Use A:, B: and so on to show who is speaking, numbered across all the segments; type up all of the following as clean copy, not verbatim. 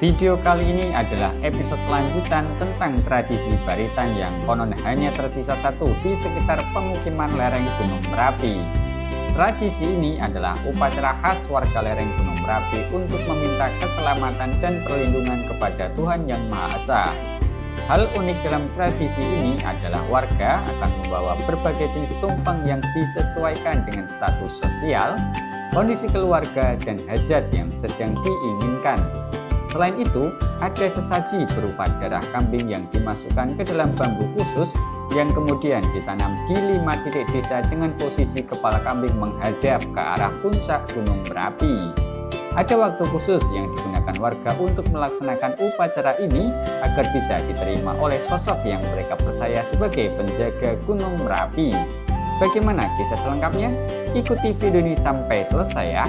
A: Video kali ini adalah episode lanjutan tentang tradisi baritan yang konon hanya tersisa satu di sekitar pemukiman lereng Gunung Merapi. Tradisi ini adalah upacara khas warga lereng Gunung Merapi untuk meminta keselamatan dan perlindungan kepada Tuhan Yang Maha Esa. Hal unik dalam tradisi ini adalah warga akan membawa berbagai jenis tumpeng yang disesuaikan dengan status sosial, kondisi keluarga, dan hajat yang sedang diinginkan. Selain itu, ada sesaji berupa darah kambing yang dimasukkan ke dalam bambu khusus yang kemudian ditanam di 5 titik desa dengan posisi kepala kambing menghadap ke arah puncak Gunung Merapi. Ada waktu khusus yang digunakan warga untuk melaksanakan upacara ini agar bisa diterima oleh sosok yang mereka percaya sebagai penjaga Gunung Merapi. Bagaimana kisah selengkapnya? Ikuti video ini sampai selesai ya.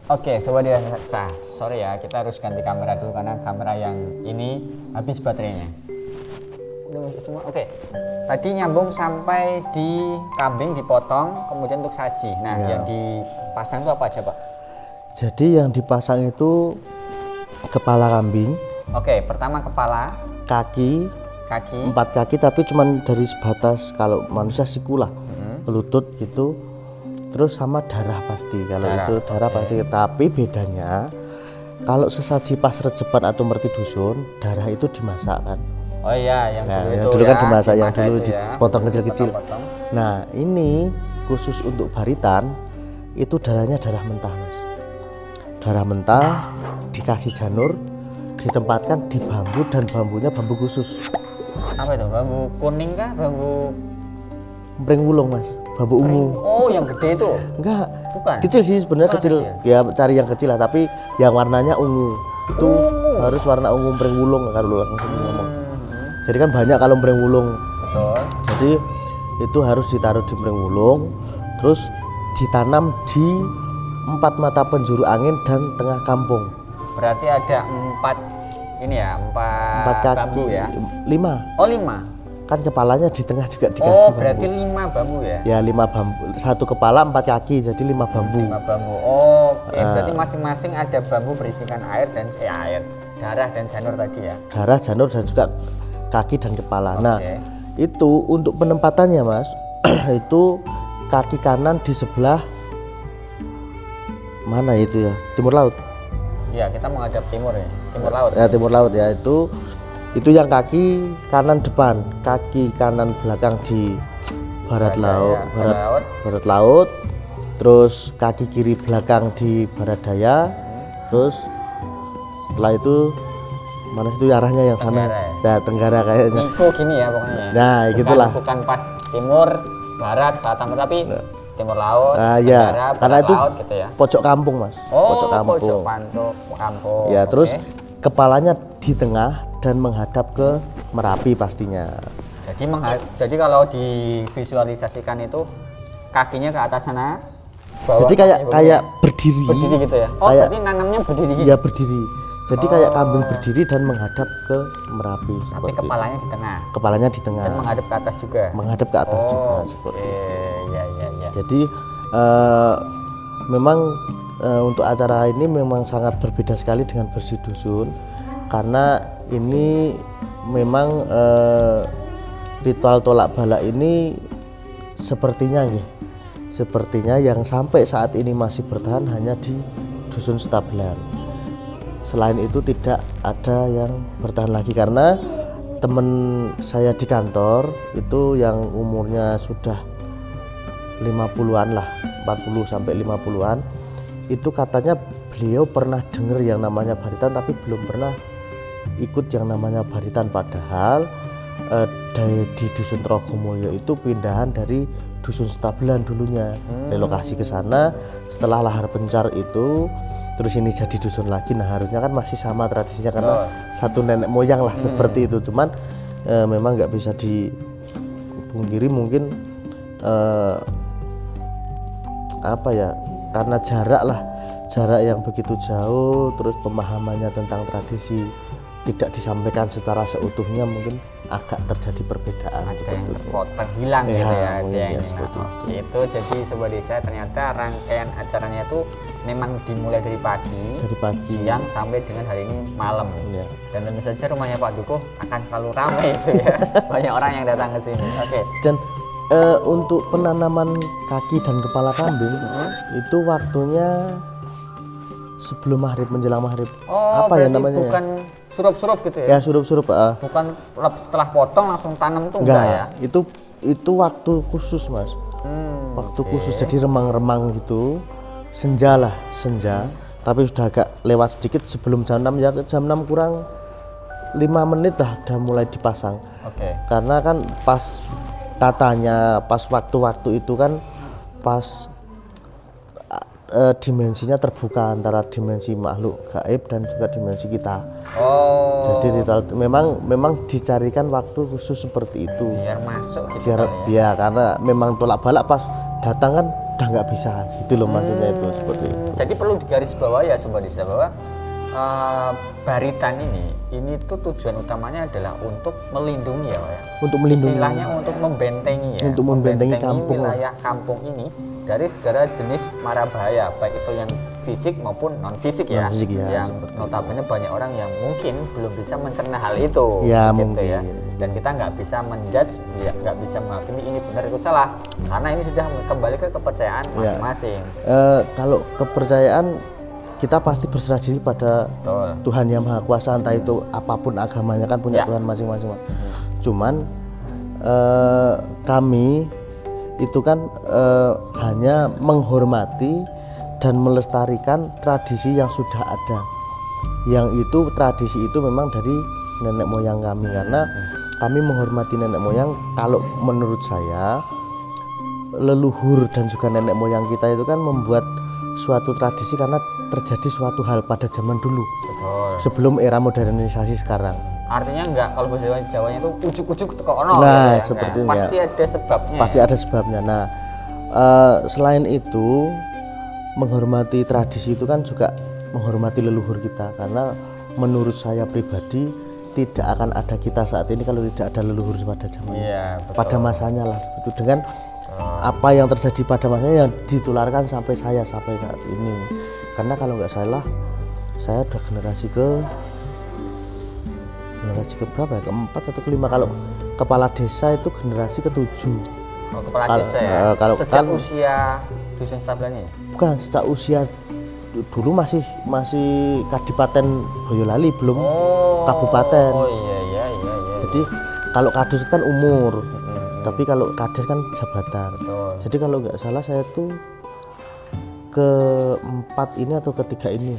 A: Oke, Sobat Dewasa, sorry ya, kita harus ganti kamera dulu karena kamera yang ini habis baterainya. Udah semua, oke. Tadi nyambung sampai di kambing dipotong, kemudian untuk saji. Nah, yang dipasang itu apa aja, Pak?
B: Jadi yang dipasang itu kepala kambing.
A: Oke, pertama kepala,
B: kaki, 4 kaki tapi cuman dari sebatas kalau manusia siku lah, lutut gitu. Terus sama darah pasti, kalau itu darah pasti. Tapi bedanya kalau sesaji pas rejepan atau merti dusun, darah itu dimasak kan.
A: Oh iya, yang dulu itu
B: dulu
A: ya,
B: kan dimasak, yang dulu
A: ya,
B: dipotong kecil-kecil. Nah ini khusus untuk baritan, itu darahnya darah mentah mas. Darah mentah dikasih janur, ditempatkan di bambu dan bambunya bambu khusus.
A: Apa itu? Bambu kuning kah? Bambu
B: Breng wulung mas, bambu ungu.
A: Oh yang gede itu?
B: Enggak,
A: bukan?
B: Kecil sih sebenarnya, kecil. Ya cari yang kecil lah, tapi yang warnanya ungu. Itu harus warna ungu breng wulung kalau langsung ngomong. Jadi kan banyak kalau breng wulung.
A: Betul.
B: Jadi itu harus ditaruh di breng wulung, terus ditanam di 4 mata penjuru angin dan tengah kampung.
A: Berarti ada 4 ini ya, 4
B: kaki,
A: bambu ya?
B: 5.
A: Oh 5?
B: Kan kepalanya di tengah juga dikasih.
A: Oh berarti bambu. 5 bambu ya?
B: Ya 5 bambu, 1 kepala 4 kaki, jadi 5 bambu.
A: 5 bambu, oh berarti masing-masing ada bambu berisikan air dan darah dan janur tadi ya? Darah,
B: janur dan juga kaki dan kepala. Nah itu untuk penempatannya mas, itu kaki kanan di sebelah mana itu ya, timur laut.
A: Iya, kita menghadap timur ya, timur laut.
B: Ya timur laut ya, itu yang kaki kanan depan, kaki kanan belakang di barat laut, barat laut. Terus kaki kiri belakang di barat daya. Terus setelah itu mana itu arahnya yang sana? Ya tenggara kayaknya.
A: Itu gini ya pokoknya.
B: Nah, gitulah.
A: Bukan pas timur, barat, selatan, tapi timur laut,
B: ya, karena itu
A: laut, gitu ya.
B: Pojok kampung mas.
A: Oh,
B: pojok kampung.
A: Kampung.
B: Ya, terus kepalanya di tengah dan menghadap ke Merapi pastinya.
A: Jadi kalau divisualisasikan itu kakinya ke atas sana.
B: Jadi kayak berdiri.
A: Berdiri gitu ya. Oh,
B: kayak,
A: berarti nanamnya berdiri gitu.
B: Ya berdiri. Jadi kayak kambing berdiri dan menghadap ke Merapi.
A: Tapi kepalanya di tengah.
B: Kepalanya di tengah.
A: Dan menghadap ke atas juga.
B: Menghadap ke atas juga seperti itu.
A: Ya.
B: Jadi memang untuk acara ini memang sangat berbeda sekali dengan bersih dusun, karena ini memang ritual tolak bala ini sepertinya yang sampai saat ini masih bertahan hanya di dusun Stabelan. Selain itu tidak ada yang bertahan lagi, karena teman saya di kantor itu yang umurnya sudah 50-an lah, 40 sampai 50-an, itu katanya beliau pernah dengar yang namanya baritan tapi belum pernah ikut yang namanya baritan. Padahal di dusun Trogomulyo itu pindahan dari dusun Stabelan dulunya, relokasi ke sana. Setelah lahar pencar itu, terus ini jadi dusun lagi. Nah harusnya kan masih sama tradisinya karena satu nenek moyang lah seperti itu. Cuman memang nggak bisa dipungkiri mungkin apa ya, karena jarak yang begitu jauh, terus pemahamannya tentang tradisi tidak disampaikan secara seutuhnya, mungkin agak terjadi perbedaan.
A: Ada yang terpotong hilang gitu ya.
B: Ya seperti
A: itu. Jadi Sobat Desa, ternyata rangkaian acaranya itu memang dimulai dari pagi, siang sampai dengan hari ini malam. Ya. Dan tentu saja rumahnya Pak Dukuh akan selalu ramai itu ya. Banyak orang yang datang ke sini. Oke.
B: Dan untuk penanaman kaki dan kepala kambing itu waktunya sebelum maghrib, menjelang maghrib.
A: Apa ya namanya? Bukan surup-surup gitu ya?
B: Ya surup-surup.
A: Bukan setelah potong langsung tanam tuh enggak ya?
B: Itu waktu khusus Mas. Waktu khusus, jadi remang-remang gitu. Senja. Tapi sudah agak lewat sedikit sebelum jam 6 ya, jam 6 kurang 5 menit lah udah mulai dipasang. Karena kan pas katanya pas waktu-waktu itu kan pas dimensinya terbuka antara dimensi makhluk gaib dan juga dimensi kita. Jadi ritual memang dicarikan waktu khusus seperti itu.
A: Biar masuk gitu.
B: Ya karena memang tolak balak pas datang kan udah nggak bisa gitu loh, maksudnya itu seperti itu.
A: Jadi perlu digaris bawah ya Sobat Desa bahwa baritan ini tuh tujuan utamanya adalah untuk melindungi ya Pak ya.
B: Untuk melindungi.
A: Istilahnya untuk membentengi ya.
B: Untuk membentengi kampung
A: wilayah kampung ini dari segala jenis mara bahaya, baik itu yang fisik maupun non fisik ya. Yang notabene banyak orang yang mungkin belum bisa mencerna hal itu.
B: Ya
A: gitu
B: mungkin.
A: Ya. Dan kita nggak bisa menjudge, nggak bisa menghakimi ini benar itu salah, karena ini sudah kembali ke kepercayaan masing-masing.
B: Kalau kepercayaan kita pasti berserah diri pada Tuhan Yang Maha Kuasa, entah itu apapun agamanya kan punya Tuhan masing-masing. Cuman kami itu kan hanya menghormati dan melestarikan tradisi yang sudah ada. Yang itu tradisi itu memang dari nenek moyang kami, karena kami menghormati nenek moyang. Kalau menurut saya leluhur dan juga nenek moyang kita itu kan membuat suatu tradisi karena terjadi suatu hal pada zaman dulu. Sebelum era modernisasi sekarang.
A: Artinya enggak, kalau bahasa Jawanya itu ujuk-ujuk teko ono.
B: Nah, seperti itu.
A: Pasti ada sebabnya.
B: Pasti ada sebabnya. Nah, selain itu menghormati tradisi itu kan juga menghormati leluhur kita, karena menurut saya pribadi tidak akan ada kita saat ini kalau tidak ada leluhur pada zaman pada masanya lah, seperti itu. Dengan apa yang terjadi pada masanya yang ditularkan sampai saat ini. Karena kalau nggak salah saya udah generasi ke berapa ya, keempat atau kelima. Kalau kepala desa itu generasi ke-7.
A: Kepala desa ya? Kalau sejak usia dusun Stabelan ya?
B: Bukan, sejak usia dulu masih Kadipaten Boyolali, belum kabupaten.
A: Iya.
B: Jadi kalau kadus kan umur, tapi kalau kades kan jabatan. Jadi kalau nggak salah saya tuh keempat ini atau ketiga ini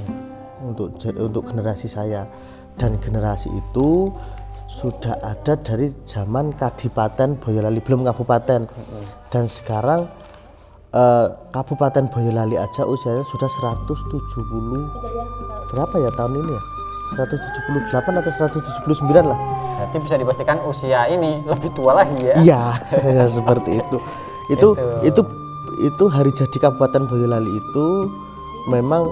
B: untuk generasi saya. Dan generasi itu sudah ada dari zaman Kadipaten Boyolali, belum kabupaten. Dan sekarang Kabupaten Boyolali aja usianya sudah 170 berapa ya tahun ini ya, 178 atau 179 lah.
A: Jadi bisa dipastikan usia ini lebih tua lagi ya.
B: Iya. Seperti itu. Itu hari jadi Kabupaten Boyolali itu memang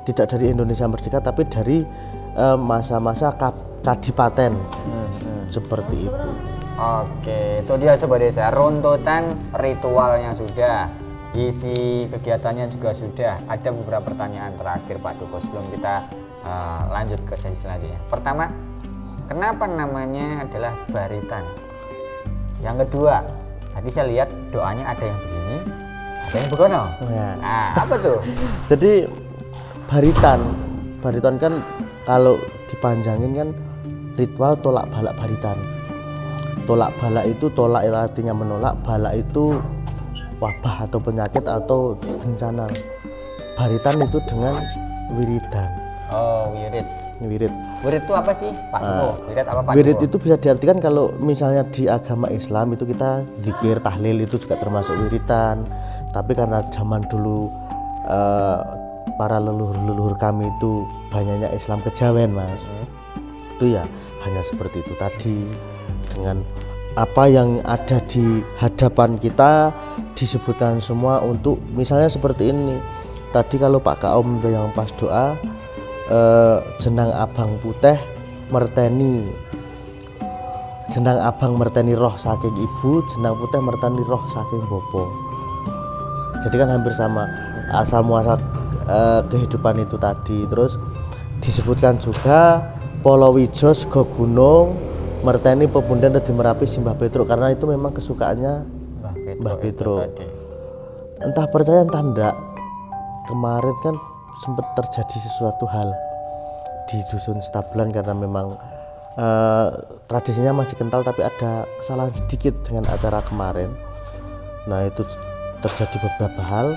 B: tidak dari Indonesia Merdeka, tapi dari masa-masa kadipaten. Seperti itu.
A: Oke, itu dia Sobat Desa, runtutan ritualnya sudah, isi kegiatannya juga sudah. Ada beberapa pertanyaan terakhir Pak Dukuh sebelum kita lanjut ke sesi selanjutnya. Pertama, kenapa namanya adalah baritan? Yang kedua, tadi saya lihat doanya ada yang begini, ada yang begono. Nah, apa tuh?
B: Jadi baritan kan kalau dipanjangin kan ritual tolak balak baritan. Tolak balak itu, tolak artinya menolak, balak itu wabah atau penyakit atau bencana. Baritan itu dengan wiridan.
A: Oh, wirid.
B: Wirid.
A: Wirid itu apa sih, Pak Duo? Wirid apa Pak
B: Wirid
A: Duo?
B: itu bisa diartikan kalau misalnya di agama Islam itu kita zikir, tahlil itu juga termasuk wiritan. Tapi karena zaman dulu para leluhur kami itu banyaknya Islam kejawen, Mas. Itu ya hanya seperti itu tadi, dengan apa yang ada di hadapan kita disebutkan semua untuk misalnya seperti ini. Tadi kalau Pak Kaum yang pas doa jenang abang putih merteni, jenang abang merteni roh saking ibu, jenang putih merteni roh saking bopo. Jadi kan hampir sama asal muasal kehidupan itu tadi. Terus disebutkan juga Polowijo sego gunung merteni pepundhen dadi Merapi simbah Petruk, karena itu memang kesukaannya Mbah Petruk. Entah percaya entah enggak, kemarin kan sempat terjadi sesuatu hal di dusun Stabelan karena memang tradisinya masih kental, tapi ada kesalahan sedikit dengan acara kemarin. Nah itu terjadi beberapa hal.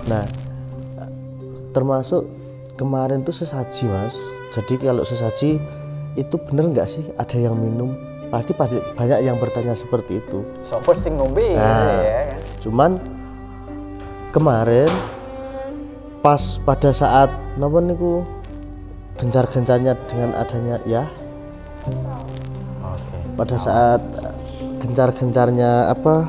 B: Nah termasuk kemarin tuh sesaji, Mas. Jadi kalau sesaji itu bener nggak sih ada yang minum? Pasti banyak yang bertanya seperti itu.
A: Sopo sing ngombe ya kan.
B: Cuman kemarin pas pada saat napa niku gencar-gencarnya dengan adanya ya. Pada saat gencar-gencarnya apa?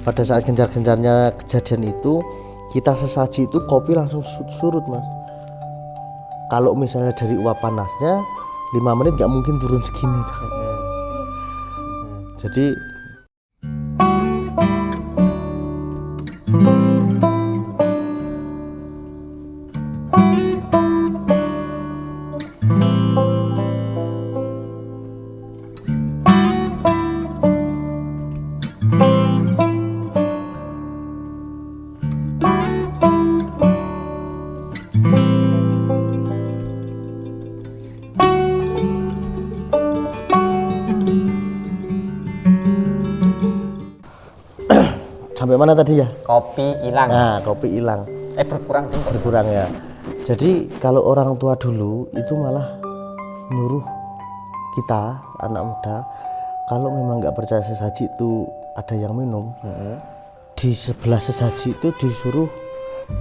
B: Pada saat gencar-gencarnya kejadian itu, kita sesaji itu kopi langsung surut, Mas. Kalau misalnya dari uap panasnya 5 menit nggak mungkin turun segini. Jadi sampai mana tadi ya?
A: Kopi hilang.
B: Nah, kopi hilang.
A: Berkurang
B: Ya. Jadi kalau orang tua dulu itu malah nyuruh kita anak muda, kalau memang nggak percaya sesaji itu ada yang minum, di sebelah sesaji itu disuruh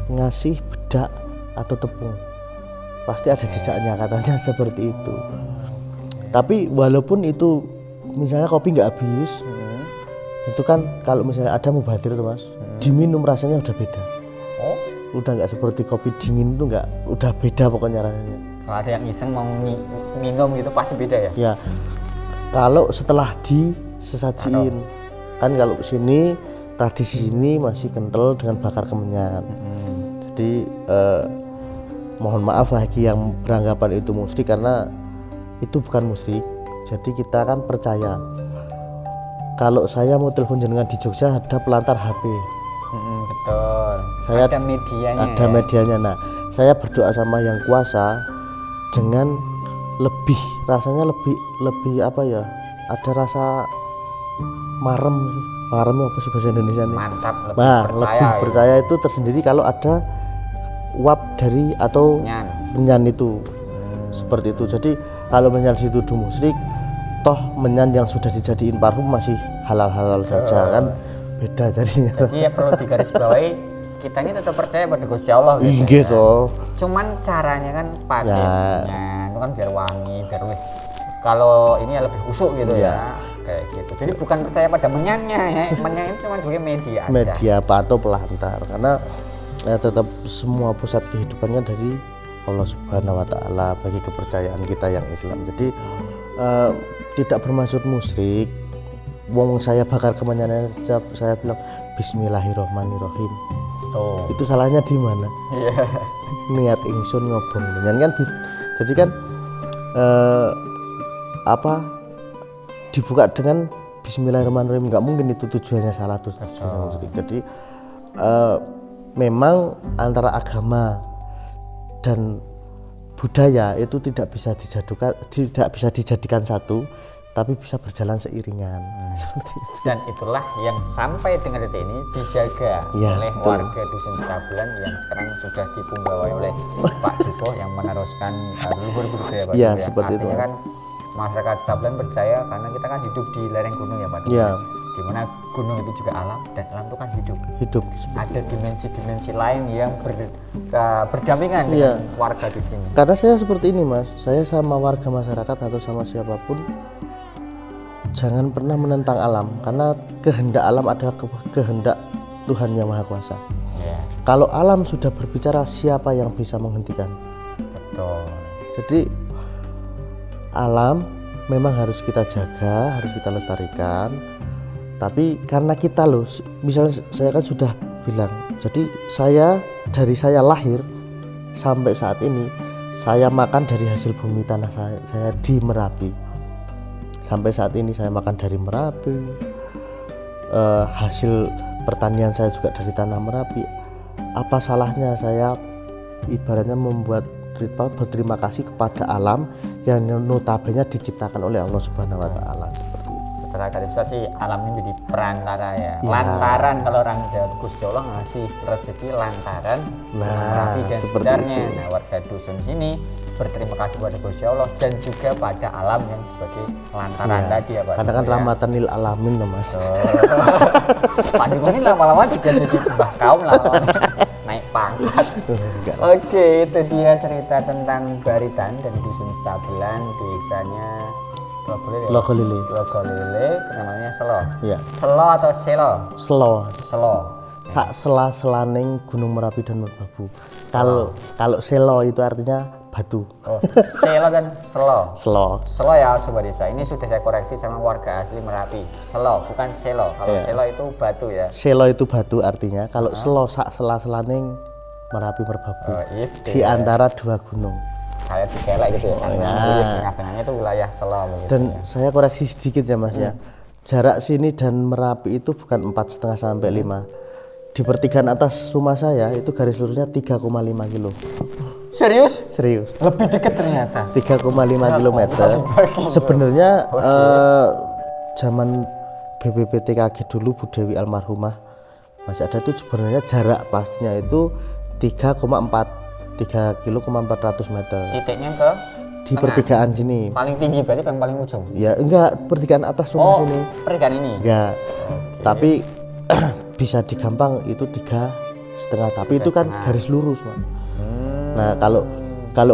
B: ngasih bedak atau tepung. Pasti ada jejaknya, katanya seperti itu. Tapi walaupun itu misalnya kopi nggak habis, itu kan kalau misalnya ada mubadir tuh, Mas, diminum rasanya udah beda.
A: Oh,
B: Udah nggak seperti kopi dingin tuh, nggak, udah beda pokoknya rasanya.
A: kalau ada yang iseng mau minum gitu pasti beda ya?
B: Ya, kalau setelah disesajiin, kan kalau sini tradisi sini masih kental dengan bakar kemenyan. Jadi mohon maaf bagi yang beranggapan itu musyrik, karena itu bukan musyrik. Jadi kita kan percaya. Kalau saya mau telepon jenengan di Jogja ada pelantar HP.
A: Betul.
B: Saya
A: ada medianya.
B: Ada medianya. Nah, saya berdoa sama yang kuasa dengan lebih rasanya lebih apa ya? Ada rasa marem apa sih bahasa Indonesia nih?
A: Mantap,
B: Lebih percaya itu tersendiri kalau ada uap dari atau menyan itu. Seperti itu. Jadi kalau menyan dituduh musyrik, toh menyan yang sudah dijadiin parfum masih halal-halal saja kan, beda jadinya.
A: Jadi ya perlu digarisbawahi, kita ini tetap percaya pada Gusti Allah gitu.
B: Gitu.
A: Cuman caranya kan pakai menyan, itu kan biar wangi, biar lebih. Kalau ini ya lebih kusuk gitu ya, kayak gitu. Jadi bukan percaya pada menyannya ya, menyan itu cuma sebagai media aja.
B: Media atau pelantar, karena tetap semua pusat kehidupannya dari Allah Subhanahu wa Ta'ala bagi kepercayaan kita yang Islam. Jadi tidak bermaksud musyrik. Wong saya bakar kemenyannya, saya bilang Bismillahirrohmanirrohim. Itu salahnya di mana? Niat ingsun ngobong menyan kan. Jadi kan dibuka dengan Bismillahirrahmanirrahim, nggak mungkin itu tujuannya salah, tujuannya musyrik. Jadi memang antara agama dan budaya itu tidak bisa dijadikan satu, tapi bisa berjalan seiringan. Seperti itu.
A: Dan itulah yang sampai dengan detik ini dijaga
B: Ya,
A: oleh
B: betul.
A: warga Dusun Stabelan yang sekarang sudah dipunggawai oleh Pak Duko yang meneruskan leluhur budaya Pak
B: Ya,
A: Duko,
B: seperti itu.
A: Artinya kan masyarakat Stabelan percaya karena kita kan hidup di lereng gunung ya Pak Duko.
B: Ya.
A: Di mana gunung itu juga alam dan alam itu kan hidup.
B: Hidup.
A: Ada dimensi-dimensi lain yang berdampingan
B: Iya.
A: dengan warga di sini.
B: Karena saya seperti ini Mas, saya sama warga masyarakat atau sama siapapun jangan pernah menentang alam, karena kehendak alam adalah kehendak Tuhan Yang Maha Kuasa.
A: Ya,
B: Kalau alam sudah berbicara, siapa yang bisa menghentikan?
A: betul.
B: Jadi alam memang harus kita jaga, harus kita lestarikan. Tapi karena kita loh, misalnya saya kan sudah bilang, jadi dari saya lahir sampai saat ini, saya makan dari hasil bumi tanah saya di Merapi. Sampai saat ini saya makan dari Merapi, hasil pertanian saya juga dari tanah Merapi. Apa salahnya saya ibaratnya membuat ritual berterima kasih kepada alam yang notabene diciptakan oleh Allah Subhanahu wa Ta'ala. Seperti itu.
A: Secara garis besar sih alam ini jadi perantara ya.
B: Ya.
A: Lantaran kalau orang Jawa Gusti Allah ngasih rezeki lantaran
B: Nah,
A: Merapi dan
B: seperti
A: sekitarnya.
B: itu.
A: Nah, warga dusun sini berterima kasih kepada Gusti Allah dan juga pada alam yang sebagai lantaran
B: Ya,
A: tadi ya Pak.
B: karena kan
A: Duko, ya.
B: rahmatan lil alamin loh Mas.
A: Oh. Pak Duko ini lama-lama juga jadi mbah kaum lah naik pangkat.
B: Enggak.
A: Oke, itu dia cerita tentang Baritan dan Dusun Stabelan, desanya
B: Logolile.
A: Logolile, namanya Selo.
B: Ya,
A: Selo atau Selo?
B: Selo.
A: Selo.
B: Sak sela-selaning Gunung Merapi dan Merbabu. Kalau selo itu artinya batu.
A: Oh, Selo dan Selo.
B: Selo.
A: Selo ya Sobat Desa, ini sudah saya koreksi sama warga asli Merapi. Selo, bukan Selo. Kalau
B: Iya.
A: Selo itu batu ya.
B: Selo itu batu artinya. Kalau selo sak sela-selaning Merapi Merbabu.
A: Oh, itu.
B: Di antara dua gunung.
A: Kayak dikelek gitu ya.
B: ya.
A: Jadi tengah-tengahnya itu wilayah Selo begitu.
B: Dan
A: ya.
B: saya koreksi sedikit ya Mas ya. Jarak sini dan Merapi itu bukan 4,5 sampai 5. Di pertigaan atas rumah saya itu garis lurusnya 3,5 kilo.
A: Serius?
B: Serius.
A: Lebih dekat ternyata.
B: 3,5 kilometer. Sebenarnya zaman BPPTKG dulu Bu Dewi almarhumah masih ada tuh sebenarnya jarak pastinya itu 3 kilo 400 meter
A: Titiknya ke
B: di pertigaan sini.
A: paling tinggi berarti yang paling ujung.
B: Ya enggak, pertigaan atas rumah
A: Oh,
B: sini.
A: pertigaan ini.
B: Enggak. Tapi bisa digampang itu 3,5. Tapi itu kan garis lurus, Mas. Nah, kalau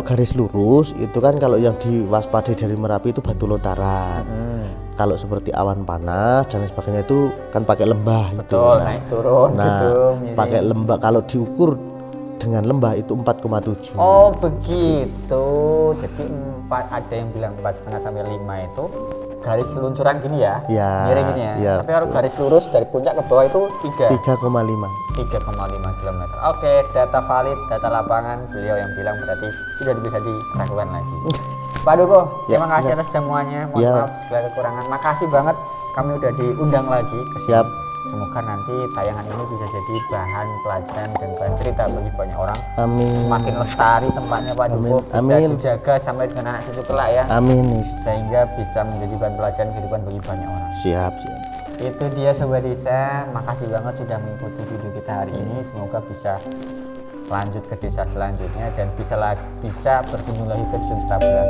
B: garis lurus itu kan kalau yang diwaspadai dari Merapi itu batu lontaran. Kalau seperti awan panas dan lain sebagainya itu kan pakai lembah itu.
A: Betul, naik turun
B: Nah,
A: gitu. mirip.
B: pakai lembah kalau diukur dengan lembah itu 4,7.
A: Oh begitu. Jadi ada yang bilang 4,5 sampai 5 itu garis luncuran gini ya.
B: Ya,
A: Miring gini ya.
B: ya.
A: Tapi kalau garis lurus dari puncak ke bawah itu
B: 3,5.
A: 3,5 km. Oke, data valid, data lapangan. Beliau yang bilang berarti sudah bisa diragukan lagi. Pak Duko,
B: Ya,
A: terima kasih atas jamuannya. Mohon
B: Ya.
A: maaf segala kekurangan. Makasih banget kami udah diundang lagi ke sini.
B: Siap.
A: Semoga nanti tayangan ini bisa jadi bahan pelajaran dan bahan cerita bagi banyak orang.
B: Amin.
A: Semakin lestari tempatnya Pak Duko, bisa
B: Amin.
A: dijaga sampai dengan anak cucu kelak ya.
B: Amin. Nis.
A: Sehingga bisa menjadi bahan pelajaran kehidupan bagi banyak orang.
B: Siap.
A: Itu dia Sobat Desa, makasih banget sudah mengikuti video kita hari ini. Semoga bisa lanjut ke desa selanjutnya dan bisa berkunjung lagi ke Dusun Stabelan.